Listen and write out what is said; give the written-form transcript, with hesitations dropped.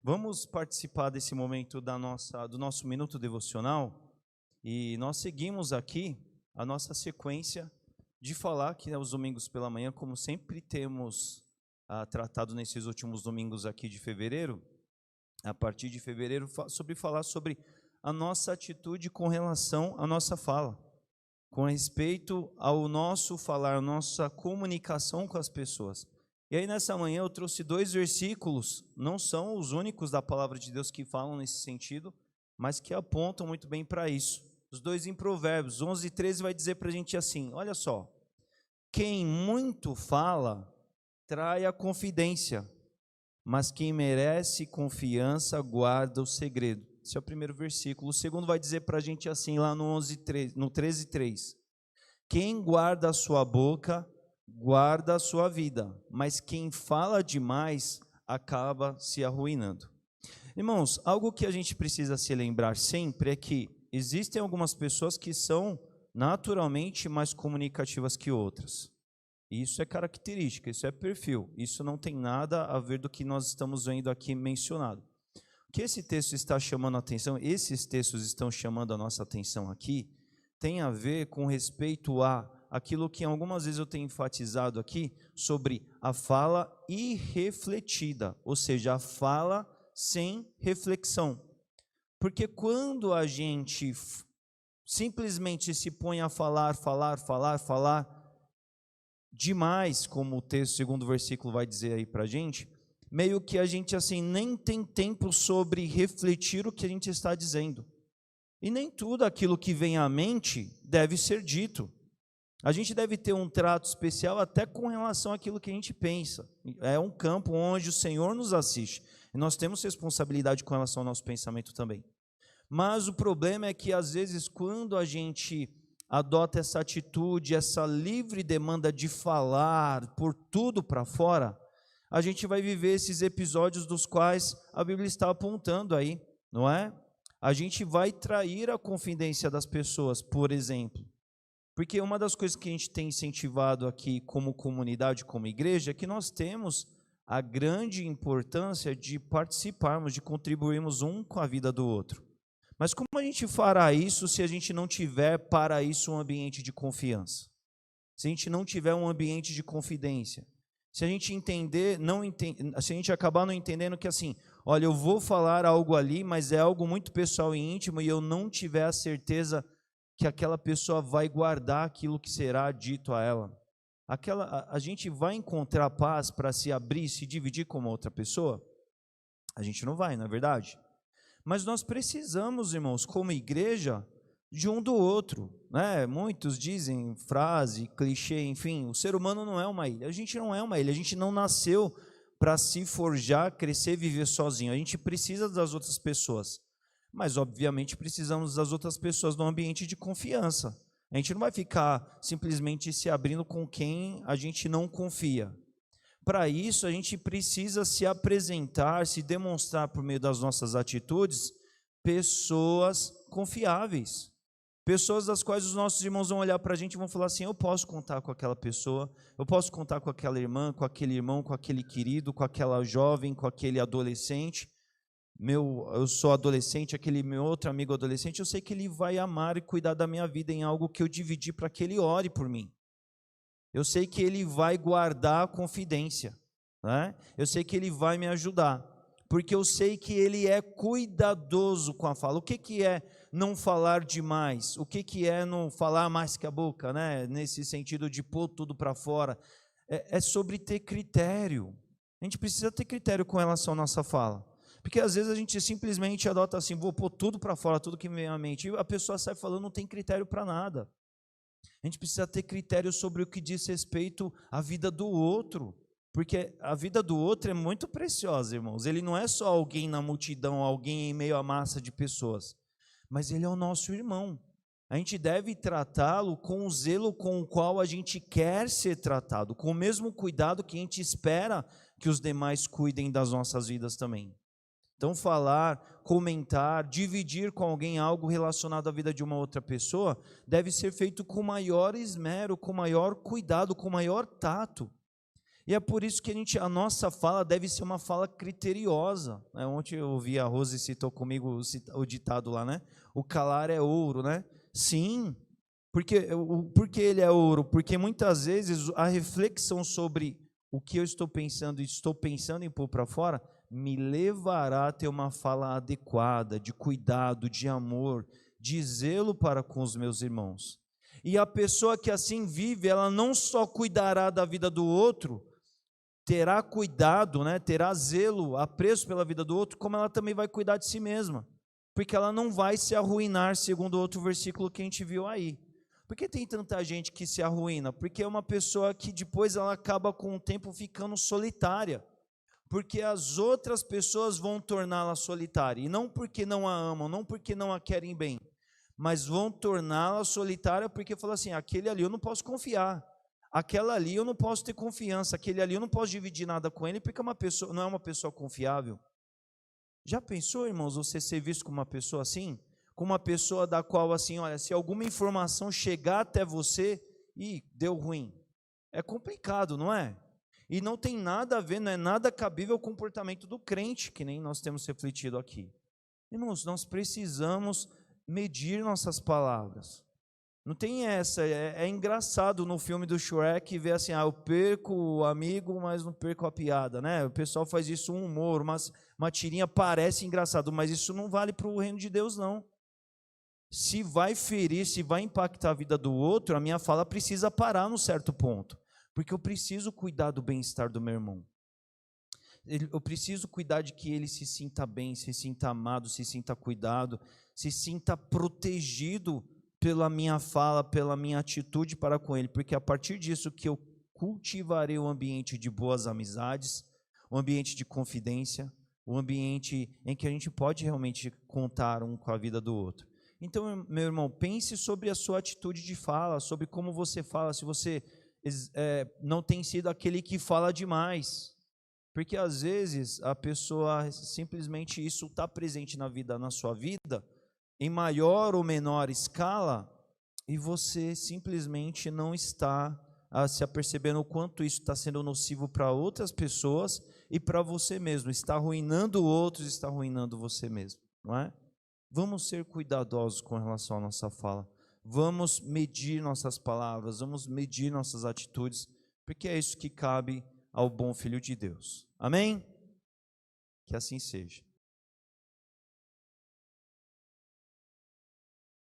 Vamos participar desse momento do nosso minuto devocional, e nós seguimos aqui a nossa sequência de falar que aos domingos pela manhã, como sempre temos tratado nesses últimos domingos aqui de fevereiro, a partir de fevereiro, falar sobre a nossa atitude com relação à nossa fala, com respeito ao nosso falar, a nossa comunicação com as pessoas. E aí nessa manhã eu trouxe 2 versículos, não são os únicos da palavra de Deus que falam nesse sentido, mas que apontam muito bem para isso. Os 2 em Provérbios, 11 e 13 vai dizer para a gente assim, olha só, quem muito fala, trai a confidência, mas quem merece confiança, guarda o segredo. Esse é o primeiro versículo. O segundo vai dizer para a gente assim, lá no 13, 3, quem guarda a sua boca, guarda a sua vida, mas quem fala demais acaba se arruinando. Irmãos, algo que a gente precisa se lembrar sempre é que existem algumas pessoas que são naturalmente mais comunicativas que outras. Isso é característica, isso é perfil, isso não tem nada a ver do que nós estamos vendo aqui mencionado. O que esse texto está chamando a atenção, esses textos estão chamando a nossa atenção aqui, tem a ver com respeito a aquilo que algumas vezes eu tenho enfatizado aqui, sobre a fala irrefletida, ou seja, a fala sem reflexão. Porque quando a gente simplesmente se põe a falar demais, como o texto, segundo versículo vai dizer aí para a gente, meio que a gente assim nem tem tempo sobre refletir o que a gente está dizendo. E nem tudo aquilo que vem à mente deve ser dito. A gente deve ter um trato especial até com relação àquilo que a gente pensa. É um campo onde o Senhor nos assiste. E nós temos responsabilidade com relação ao nosso pensamento também. Mas o problema é que, às vezes, quando a gente adota essa atitude, essa livre demanda de falar por tudo para fora, a gente vai viver esses episódios dos quais a Bíblia está apontando aí, não é? A gente vai trair a confidência das pessoas, por exemplo. Porque uma das coisas que a gente tem incentivado aqui como comunidade, como igreja, é que nós temos a grande importância de participarmos, de contribuirmos um com a vida do outro. Mas como a gente fará isso se a gente não tiver para isso um ambiente de confiança? Se a gente não tiver um ambiente de confidência? Se a gente se a gente acabar não entendendo que assim, olha, eu vou falar algo ali, mas é algo muito pessoal e íntimo, e eu não tiver a certeza que aquela pessoa vai guardar aquilo que será dito a ela. A gente vai encontrar paz para se abrir, se dividir com uma outra pessoa? A gente não vai, não é verdade? Mas nós precisamos, irmãos, como igreja, de um do outro, né? Muitos dizem frase, clichê, enfim, o ser humano não é uma ilha. A gente não é uma ilha, a gente não nasceu para se forjar, crescer, viver sozinho. A gente precisa das outras pessoas. Mas, obviamente, precisamos das outras pessoas num ambiente de confiança. A gente não vai ficar simplesmente se abrindo com quem a gente não confia. Para isso, a gente precisa se apresentar, se demonstrar por meio das nossas atitudes, pessoas confiáveis. Pessoas das quais os nossos irmãos vão olhar para a gente e vão falar assim, eu posso contar com aquela pessoa, eu posso contar com aquela irmã, com aquele irmão, com aquele querido, com aquela jovem, com aquele adolescente. Eu sou adolescente, aquele meu outro amigo adolescente, eu sei que ele vai amar e cuidar da minha vida em algo que eu dividi para que ele ore por mim. Eu sei que ele vai guardar a confidência, né? Eu sei que ele vai me ajudar, porque eu sei que ele é cuidadoso com a fala. O que é não falar demais? O que é não falar mais que a boca, né? Nesse sentido de pôr tudo para fora. É sobre ter critério. A gente precisa ter critério com relação à nossa fala. Porque às vezes a gente simplesmente adota assim, vou pôr tudo para fora, tudo que me vem à mente. E a pessoa sai falando, não tem critério para nada. A gente precisa ter critério sobre o que diz respeito à vida do outro. Porque a vida do outro é muito preciosa, irmãos. Ele não é só alguém na multidão, alguém em meio à massa de pessoas. Mas ele é o nosso irmão. A gente deve tratá-lo com o zelo com o qual a gente quer ser tratado. Com o mesmo cuidado que a gente espera que os demais cuidem das nossas vidas também. Então, falar, comentar, dividir com alguém algo relacionado à vida de uma outra pessoa deve ser feito com maior esmero, com maior cuidado, com maior tato. E é por isso que a nossa fala deve ser uma fala criteriosa. Ontem eu ouvi a Rose citou comigo o ditado lá, né? O calar é ouro, né? Sim, porque ele é ouro? Porque muitas vezes a reflexão sobre o que eu estou pensando e estou pensando em pôr para fora me levará a ter uma fala adequada, de cuidado, de amor, de zelo para com os meus irmãos. E a pessoa que assim vive, ela não só cuidará da vida do outro, terá cuidado, né, terá zelo, apreço pela vida do outro, como ela também vai cuidar de si mesma, porque ela não vai se arruinar, segundo o outro versículo que a gente viu aí. Por que tem tanta gente que se arruína? Porque é uma pessoa que depois ela acaba com o tempo ficando solitária, porque as outras pessoas vão torná-la solitária, e não porque não a amam, não porque não a querem bem, mas vão torná-la solitária porque falam assim, aquele ali eu não posso confiar, aquela ali eu não posso ter confiança, aquele ali eu não posso dividir nada com ele, porque não é uma pessoa confiável. Já pensou, irmãos, você ser visto como uma pessoa assim? Como uma pessoa da qual, assim, olha, se alguma informação chegar até você, deu ruim. É complicado, não é? E não tem nada a ver, não é nada cabível ao comportamento do crente, que nem nós temos refletido aqui. Irmãos, nós precisamos medir nossas palavras. Não tem essa, é engraçado no filme do Shrek ver assim, eu perco o amigo, mas não perco a piada, né? O pessoal faz isso um humor, uma tirinha parece engraçado, mas isso não vale para o reino de Deus, não. Se vai ferir, se vai impactar a vida do outro, a minha fala precisa parar num certo ponto, porque eu preciso cuidar do bem-estar do meu irmão. Eu preciso cuidar de que ele se sinta bem, se sinta amado, se sinta cuidado, se sinta protegido pela minha fala, pela minha atitude para com ele, porque a partir disso que eu cultivarei um ambiente de boas amizades, um ambiente de confidência, um ambiente em que a gente pode realmente contar um com a vida do outro. Então, meu irmão, pense sobre a sua atitude de fala, sobre como você fala, se você não tem sido aquele que fala demais. Porque às vezes a pessoa simplesmente isso está presente na sua vida, em maior ou menor escala, e você simplesmente não está se apercebendo o quanto isso está sendo nocivo para outras pessoas e para você mesmo, está arruinando outros, está arruinando você mesmo, não é? Vamos ser cuidadosos com relação à nossa fala, vamos medir nossas palavras, vamos medir nossas atitudes, porque é isso que cabe ao bom Filho de Deus. Amém? Que assim seja.